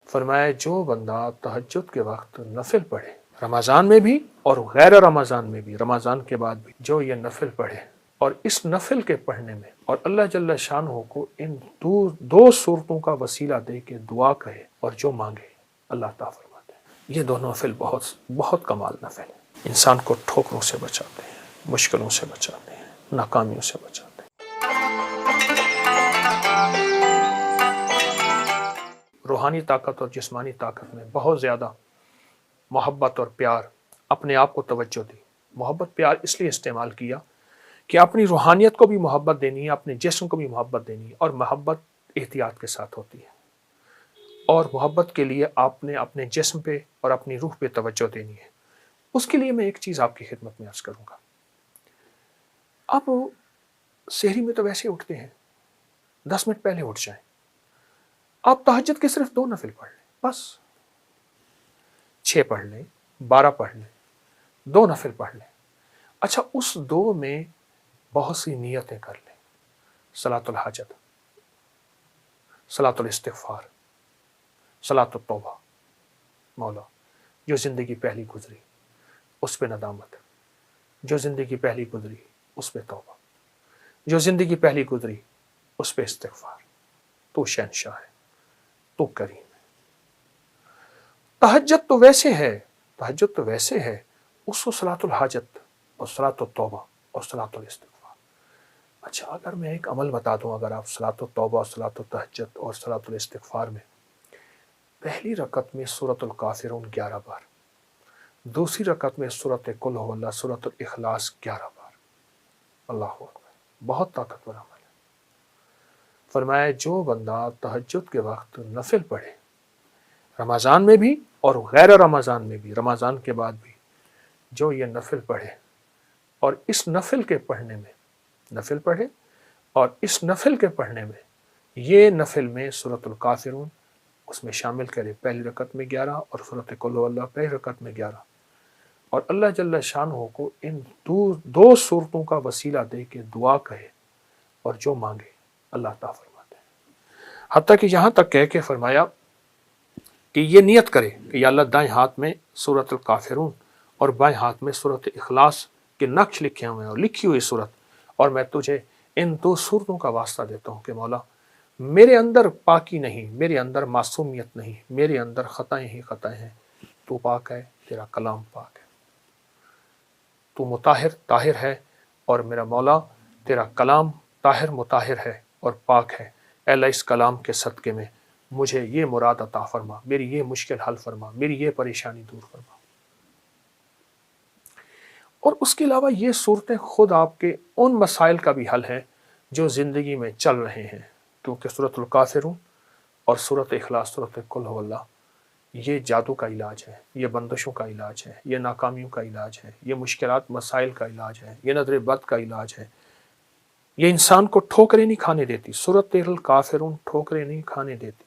فرمایا جو بندہ تہجد کے وقت نفل پڑھے، رمضان میں بھی اور غیر رمضان میں بھی، رمضان کے بعد بھی، جو یہ نفل پڑھے اور اس نفل کے پڑھنے میں اور اللہ جل شانہ کو ان دو صورتوں کا وسیلہ دے کے دعا کہے اور جو مانگے اللہ تعالیٰ فرماتے ہیں۔ یہ دونوں نفل بہت کمال نفل ہیں، انسان کو ٹھوکروں سے بچاتے ہیں، مشکلوں سے بچاتے ہیں، ناکامیوں سے بچاتے ہیں۔ روحانی طاقت اور جسمانی طاقت میں بہت زیادہ محبت اور پیار، اپنے آپ کو توجہ دی۔ محبت پیار اس لیے استعمال کیا کہ اپنی روحانیت کو بھی محبت دینی ہے، اپنے جسم کو بھی محبت دینی ہے، اور محبت احتیاط کے ساتھ ہوتی ہے، اور محبت کے لیے آپ نے اپنے جسم پہ اور اپنی روح پہ توجہ دینی ہے۔ اس کے لیے میں ایک چیز آپ کی خدمت میں عرض کروں گا۔ آپ سحری میں تو ویسے اٹھتے ہیں، 10 منٹ پہلے اٹھ جائیں، آپ تہجد کے صرف 2 نفل پڑھ لیں، بس 6 پڑھ لیں، 12 پڑھ لیں، 2 نفل پڑھ لیں۔ اچھا، اس 2 میں بہت سی نیتیں کر لیں، صلاۃ الحاجت، صلاۃ الاستغفار، صلاۃ التوبہ۔ مولا جو زندگی پہلی گزری اس پہ ندامت، جو زندگی پہلی گزری اس پہ توبہ، جو زندگی پہلی گزری اس پہ استغفار۔ تو شہنشاہ ہے، تو کریم ہے۔ تہجد تو ویسے ہے، اس کو صلاۃ الحاجت اور صلاۃ التوبہ اور صلاۃ الاستغفار۔ اچھا، اگر میں ایک عمل بتا دوں، اگر آپ صلاۃ التوبہ اور صلاۃ التہجد اور صلاۃ الاستغفار میں پہلی رکعت میں سورۃ الکافرون 11 بار، دوسری رکعت میں سورۃ قل ھو اللہ، سورۃ الاخلاص 11 بار، اللہ اکبر، بہت طاقتور عمل ہے۔ فرمایا جو بندہ تہجد کے وقت نفل پڑھے، رمضان میں بھی اور غیر رمضان میں بھی، رمضان کے بعد بھی، جو یہ نفل پڑھے اور اس نفل کے پڑھنے میں، نفل پڑھے اور اس نفل کے پڑھنے میں، یہ نفل میں سورۃ الکافرون اس میں شامل کرے، پہلی رکعت میں 11 اور سورۃ قل ھو اللہ پہلی رکعت میں 11، اور اللہ جل شانہ کو ان دو صورتوں کا وسیلہ دے کے دعا کہے اور جو مانگے اللہ تعالیٰ فرماتے ہیں۔ حتیٰ کہ یہاں تک کہہ کے فرمایا کہ یہ نیت کرے کہ یا اللہ دائیں ہاتھ میں سورۃ الکافرون اور بائیں ہاتھ میں سورۃ اخلاص کے نقش لکھے ہوئے ہیں اور لکھی ہوئی صورت، اور میں تجھے ان 2 صورتوں کا واسطہ دیتا ہوں کہ مولا میرے اندر پاکی نہیں، میرے اندر معصومیت نہیں، میرے اندر خطائیں ہی خطائیں ہیں، تو پاک ہے، تیرا کلام پاک ہے، تو مطہر طاہر ہے، اور میرا مولا تیرا کلام طاہر مطہر ہے اور پاک ہے۔ اے اللہ اس کلام کے صدقے میں مجھے یہ مراد عطا فرما، میری یہ مشکل حل فرما، میری یہ پریشانی دور فرما۔ اور اس کے علاوہ یہ صورتیں خود آپ کے ان مسائل کا بھی حل ہے جو زندگی میں چل رہے ہیں، کیونکہ سورۃ الکافرون اور سورۃ اخلاص، سورۃ قل ھو اللہ، یہ جادو کا علاج ہے، یہ بندشوں کا علاج ہے، یہ ناکامیوں کا علاج ہے، یہ مشکلات مسائل کا علاج ہے، یہ نظر بد کا علاج ہے، یہ انسان کو ٹھوکریں نہیں کھانے دیتی۔ سورۃ الکافرون ٹھوکریں نہیں کھانے دیتی۔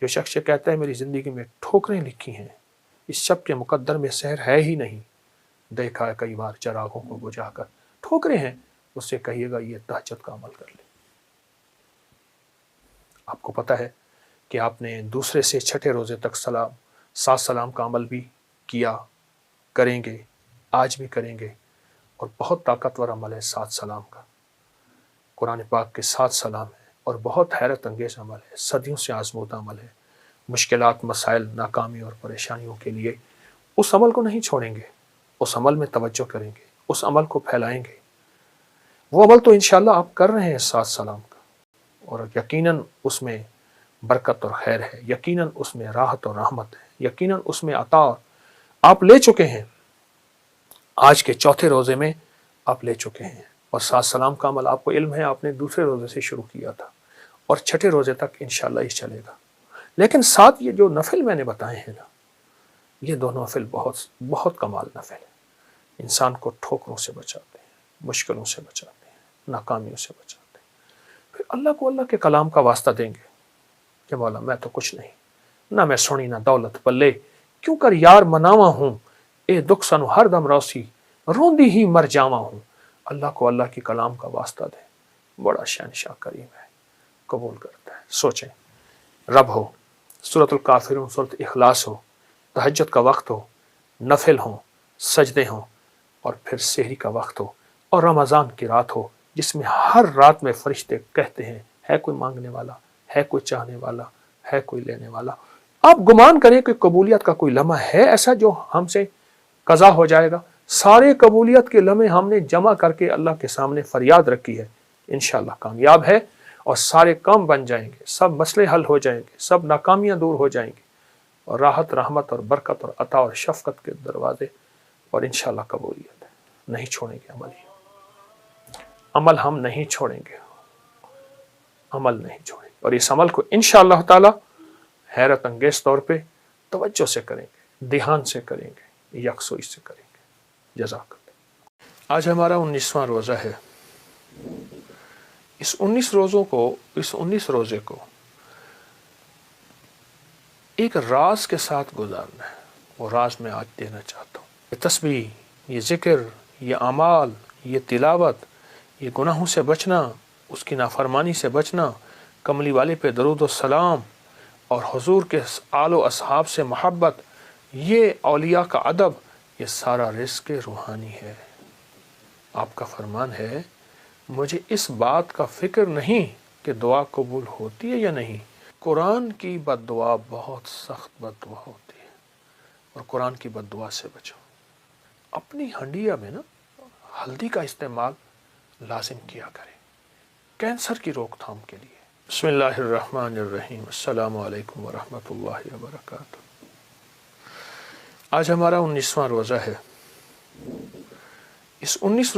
جو شخص کہتا ہے میری زندگی میں ٹھوکریں لکھی ہیں، اس شب کے مقدر میں سحر ہے ہی نہیں، دیکھا ہے کئی بار چراغوں کو بجھا کر، ٹھوکریں ہیں، اس سے کہیے گا یہ تہجد کا عمل کر لے۔ آپ کو پتہ ہے کہ آپ نے دوسرے سے چھٹے روزے تک 7 سلام کا عمل بھی کیا، کریں گے، آج بھی کریں گے، اور بہت طاقتور عمل ہے 7 سلام کا۔ قرآن پاک کے 7 سلام ہیں اور بہت حیرت انگیز عمل ہے، صدیوں سے آزمودہ عمل ہے۔ مشکلات، مسائل، ناکامی اور پریشانیوں کے لیے اس عمل کو نہیں چھوڑیں گے، اس عمل میں توجہ کریں گے، اس عمل کو پھیلائیں گے۔ وہ عمل تو انشاءاللہ آپ کر رہے ہیں 7 سلام کا، اور یقیناً اس میں برکت اور خیر ہے، یقیناً اس میں راحت اور رحمت ہے، یقیناً اس میں عطا آپ لے چکے ہیں۔ آج کے چوتھے روزے میں آپ لے چکے ہیں، اور 7 سلام کا عمل آپ کو علم ہے آپ نے دوسرے روزے سے شروع کیا تھا، اور چھٹے روزے تک انشاءاللہ یہ چلے گا۔ لیکن ساتھ یہ جو نفل میں نے بتائے ہیں نا، یہ دونوں نفل بہت کمال نفل ہیں، انسان کو ٹھوکروں سے بچاتے ہیں، مشکلوں سے بچاتے ہیں، ناکامیوں سے بچاتے ہیں۔ پھر اللہ کو اللہ کے کلام کا واسطہ دیں گے کہ مولا میں تو کچھ نہیں، نہ میں سونی نہ دولت پلے، کیوں کر یار مناواں ہوں، اے دکھ سنو ہر دم روسی، روندی ہی مر جاواں ہوں۔ اللہ کو اللہ کی کلام کا واسطہ دیں، بڑا شہنشاہ کریم ہے، قبول کرتا ہے۔ سوچیں، رب ہو، سورۃ الکافرون، سورۃ اخلاص ہو، تہجد کا وقت ہو، نفل ہوں، سجدے ہوں، اور پھر سحری کا وقت ہو، اور رمضان کی رات ہو جس میں ہر رات میں فرشتے کہتے ہیں ہے کوئی مانگنے والا، ہے کوئی چاہنے والا، ہے کوئی لینے والا۔ آپ گمان کریں کہ قبولیت کا کوئی لمحہ ہے ایسا جو ہم سے قضا ہو جائے گا؟ سارے قبولیت کے لمحے ہم نے جمع کر کے اللہ کے سامنے فریاد رکھی ہے، انشاءاللہ کامیاب ہے، اور سارے کام بن جائیں گے، سب مسئلے حل ہو جائیں گے، سب ناکامیاں دور ہو جائیں گی، اور راحت، رحمت اور برکت اور عطا اور شفقت کے دروازے، اور انشاءاللہ قبولیت ہے۔ نہیں چھوڑیں گے عمل ہم نہیں چھوڑیں گے، عمل نہیں چھوڑیں گے، اور اس عمل کو انشاءاللہ تعالی حیرت انگیز طور پہ توجہ سے کریں گے، دھیان سے کریں گے، یکسوئی سے کریں گے۔ جزاک اللہ۔ آج ہمارا 19واں روزہ ہے۔ اس 19 روزے کو ایک راز کے ساتھ گزارنا ہے، وہ راز میں آج دینا چاہتا ہوں۔ یہ تسبیح، یہ ذکر، یہ اعمال، یہ تلاوت، یہ گناہوں سے بچنا، اس کی نافرمانی سے بچنا، کملی والے پہ درود و سلام، اور حضور کے آل و اصحاب سے محبت، یہ اولیاء کا ادب، یہ سارا رزق روحانی ہے۔ آپ کا فرمان ہے مجھے اس بات کا فکر نہیں کہ دعا قبول ہوتی ہے یا نہیں۔ قرآن کی بد دعا بہت سخت بد دعا ہوتی ہے، اور قرآن کی بد دعا سے بچو۔ اپنی ہنڈیا میں نا ہلدی کا استعمال لازم کیا کریں، کینسر کی روک تھام کے لیے۔ بسم اللہ الرحمن الرحیم۔ السلام علیکم ورحمۃ اللہ وبرکاتہ۔ آج ہمارا 19واں روزہ ہے۔ اس 19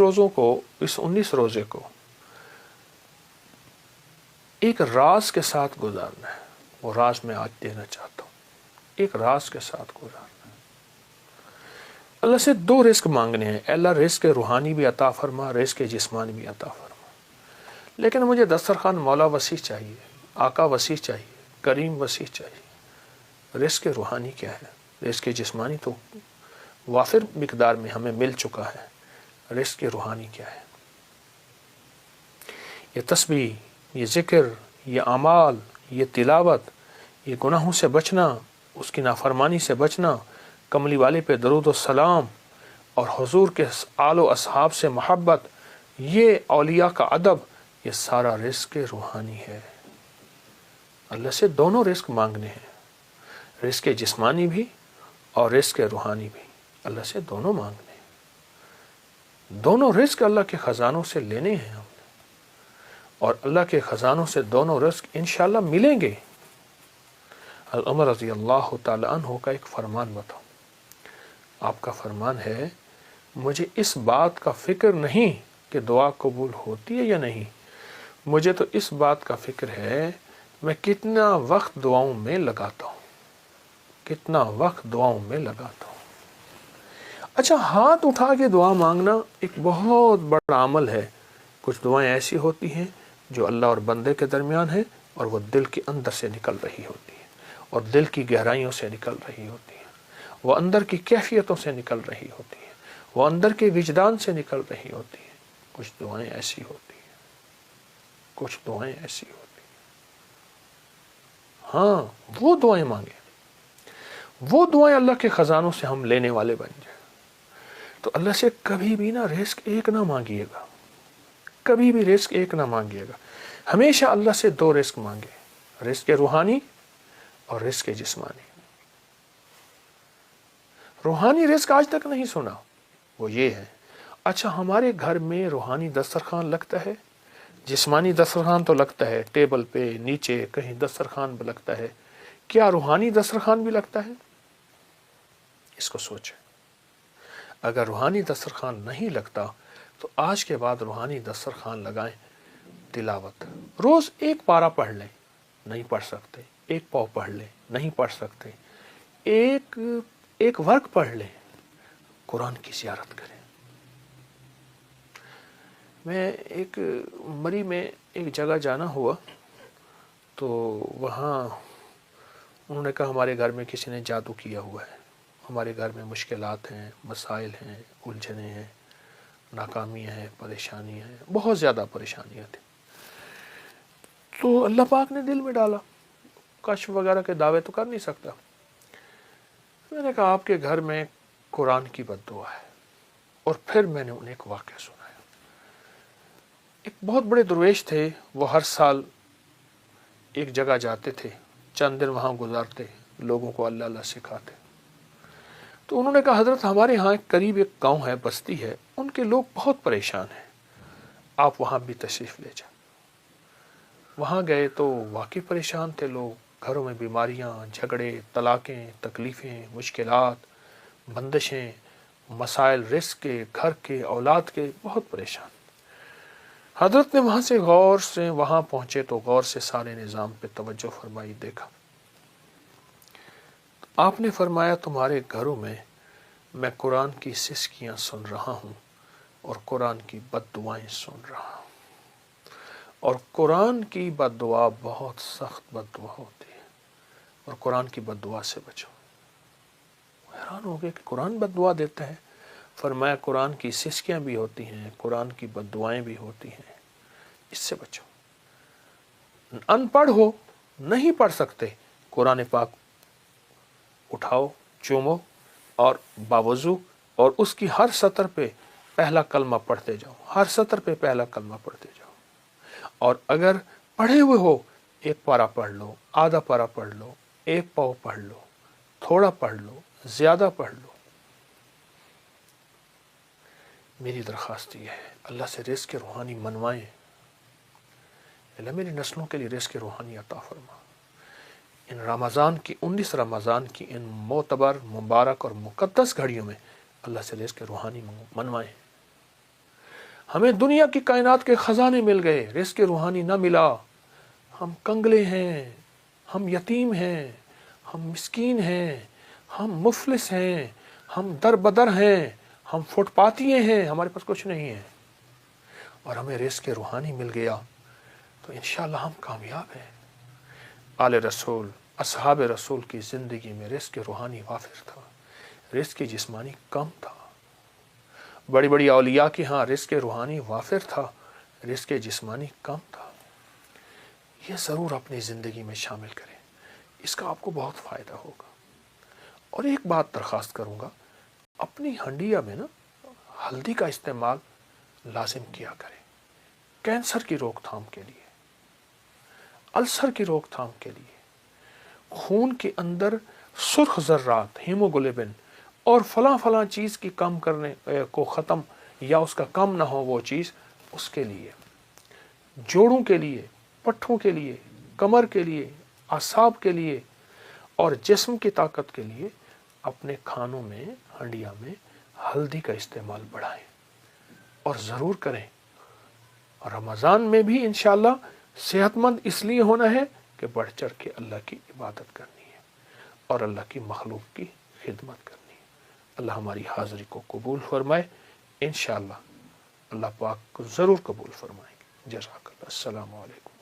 روزے کو ایک راز کے ساتھ گزارنا ہے، وہ راز میں آج دینا چاہتا ہوں۔ ایک راز کے ساتھ گزارنا ہے۔ اللہ سے 2 رزق مانگنے ہیں۔ اللہ رزق روحانی بھی عطا فرما، رزق جسمانی بھی عطا فرما، لیکن مجھے دسترخوان مولا وسیع چاہیے، آقا وسیع چاہیے، کریم وسیع چاہیے۔ رزق روحانی کیا ہے؟ رزق جسمانی تو وافر مقدار میں ہمیں مل چکا ہے، رزق روحانی کیا ہے؟ یہ تسبیح، یہ ذکر، یہ اعمال، یہ تلاوت، یہ گناہوں سے بچنا، اس کی نافرمانی سے بچنا، کملی والے پہ درود و سلام، اور حضور کے آل و اصحاب سے محبت، یہ اولیاء کا ادب، یہ سارا رزق روحانی ہے۔ اللہ سے دونوں رزق مانگنے ہیں، رزق جسمانی بھی اور رزق روحانی بھی۔ اللہ سے دونوں مانگنے ہیں، دونوں رزق اللہ کے خزانوں سے لینے ہیں ہم نے، اور اللہ کے خزانوں سے دونوں رزق انشاءاللہ ملیں گے۔ عمر رضی اللہ تعالی عنہ کا ایک فرمان بتاؤ۔ آپ کا فرمان ہے مجھے اس بات کا فکر نہیں کہ دعا قبول ہوتی ہے یا نہیں، مجھے تو اس بات کا فکر ہے میں کتنا وقت دعاؤں میں لگاتا ہوں، کتنا وقت دعاؤں میں لگاتا ہوں۔ اچھا، ہاتھ اٹھا کے دعا مانگنا ایک بہت بڑا عمل ہے۔ کچھ دعائیں ایسی ہوتی ہیں جو اللہ اور بندے کے درمیان ہیں، اور وہ دل کے اندر سے نکل رہی ہوتی ہیں، اور دل کی گہرائیوں سے نکل رہی ہوتی ہیں، وہ اندر کی کیفیتوں سے نکل رہی ہوتی ہیں، وہ اندر کے وجدان سے نکل رہی ہوتی ہیں۔ کچھ دعائیں ایسی ہوتی ہیں، کچھ دعائیں ایسی ہوتی ہیں۔ ہاں، وہ دعائیں مانگیں، وہ دعائیں اللہ کے خزانوں سے ہم لینے والے بن جائیں۔ تو اللہ سے کبھی بھی نا رزق ایک نہ مانگیے گا، کبھی بھی رزق ایک نہ مانگیے گا۔ ہمیشہ اللہ سے 2 رزق مانگے، رزق روحانی اور رزق جسمانی۔ روحانی رزق آج تک نہیں سنا، وہ یہ ہے۔ اچھا، ہمارے گھر میں روحانی دسترخوان لگتا ہے، جسمانی دسترخوان تو لگتا ہے، ٹیبل پہ نیچے کہیں دسترخوان بھی لگتا ہے، کیا روحانی دسترخوان بھی لگتا ہے؟ اس کو سوچیں۔ اگر روحانی دسترخوان نہیں لگتا تو آج کے بعد روحانی دسترخوان لگائیں۔ تلاوت، روز 1 پارہ پڑھ لیں، نہیں پڑھ سکتے 1 پاؤ پڑھ لیں، نہیں پڑھ سکتے ایک ورق پڑھ لیں، قرآن کی زیارت کریں۔ میں ایک مری میں ایک جگہ جانا ہوا، تو وہاں انہوں نے کہا ہمارے گھر میں کسی نے جادو کیا ہوا ہے، ہمارے گھر میں مشکلات ہیں، مسائل ہیں، الجھنیں ہیں، ناکامیاں ہیں، پریشانیاں ہیں، بہت زیادہ پریشانیاں تھیں۔ تو اللہ پاک نے دل میں ڈالا، کشف وغیرہ کے دعوے تو کر نہیں سکتا۔ میں نے کہا آپ کے گھر میں قرآن کی بد دعا ہے، اور پھر میں نے انہیں ایک واقعہ سنایا۔ ایک بہت بڑے درویش تھے، وہ ہر سال ایک جگہ جاتے تھے، چند دن وہاں گزارتے، لوگوں کو اللہ اللہ سکھاتے۔ تو انہوں نے کہا حضرت ہمارے ہاں قریب ایک گاؤں ہے، بستی ہے، ان کے لوگ بہت پریشان ہیں، آپ وہاں بھی تشریف لے جائیں۔ وہاں گئے تو واقعی پریشان تھے لوگ، گھروں میں بیماریاں، جھگڑے، طلاقیں، تکلیفیں، مشکلات، بندشیں، مسائل رزق کے، گھر کے، اولاد کے، بہت پریشان۔ حضرت نے وہاں سے غور سے وہاں پہنچے تو غور سے سارے نظام پہ توجہ فرمائی، دیکھا۔ آپ نے فرمایا تمہارے گھروں میں قرآن کی سسکیاں سن رہا ہوں اور قرآن کی بد دعائیں سن رہا ہوں، اور قرآن کی بد دعا بہت سخت بد دعا ہوتی ہے، اور قرآن کی بد دعا سے بچو۔ حیران ہو گئے کہ قرآن بد دعا دیتا ہے؟ فرمایا قرآن کی سسکیاں بھی ہوتی ہیں، قرآن کی بد دعائیں بھی ہوتی ہیں، اس سے بچو۔ ان پڑھ ہو، نہیں پڑھ سکتے، قرآن پاک اٹھاؤ، چومو، اور باوضو، اور اس کی ہر سطر پہ پہلا کلمہ پڑھتے جاؤ، ہر سطر پہ پہلا کلمہ پڑھتے جاؤ۔ اور اگر پڑھے ہوئے ہو، ایک پارہ پڑھ لو، آدھا پارہ پڑھ لو، ایک پاؤ پڑھ لو، تھوڑا پڑھ لو، زیادہ پڑھ لو۔ میری درخواست یہ ہے، اللہ سے رزق روحانی منوائیں، اللہ میری نسلوں کے لیے رزق روحانی عطا فرما۔ ان رمضان کی 19 رمضان کی ان معتبر، مبارک اور مقدس گھڑیوں میں اللہ سے رزق روحانی منوائیں۔ ہمیں دنیا کی کائنات کے خزانے مل گئے، رزق روحانی نہ ملا، ہم کنگلے ہیں، ہم یتیم ہیں، ہم مسکین ہیں، ہم مفلس ہیں، ہم در بدر ہیں، ہم فٹ پاتیے ہیں، ہمارے پاس کچھ نہیں ہے، اور ہمیں رزق روحانی مل گیا تو انشاءاللہ ہم کامیاب ہیں۔ آل رسول، اصحاب رسول کی زندگی میں رزق روحانی وافر تھا، رزق جسمانی کم تھا۔ بڑی بڑی اولیاء کی ہاں رزق روحانی وافر تھا، رزق جسمانی کم تھا۔ یہ ضرور اپنی زندگی میں شامل کریں، اس کا آپ کو بہت فائدہ ہوگا۔ اور ایک بات درخواست کروں گا، اپنی ہنڈیا میں نا ہلدی کا استعمال لازم کیا کریں، کینسر کی روک تھام کے لیے، السر کی روک تھام کے لیے، خون کے اندر سرخ ذرات، ہیموگلوبن اور فلاں فلاں چیز کی کم کرنے کو ختم یا اس کا کم نہ ہو وہ چیز، اس کے لیے، جوڑوں کے لیے، پٹھوں کے لیے، کمر کے لیے، اعصاب کے لیے اور جسم کی طاقت کے لیے اپنے کھانوں میں، ہنڈیا میں ہلدی کا استعمال بڑھائیں، اور ضرور کریں۔ رمضان میں بھی انشاءاللہ صحت مند اس لیے ہونا ہے کہ بڑھ چڑھ کے اللہ کی عبادت کرنی ہے اور اللہ کی مخلوق کی خدمت کرنی ہے۔ اللہ ہماری حاضری کو قبول فرمائے، انشاءاللہ اللہ پاک کو ضرور قبول فرمائیں گے۔ جزاک اللہ۔ السلام علیکم۔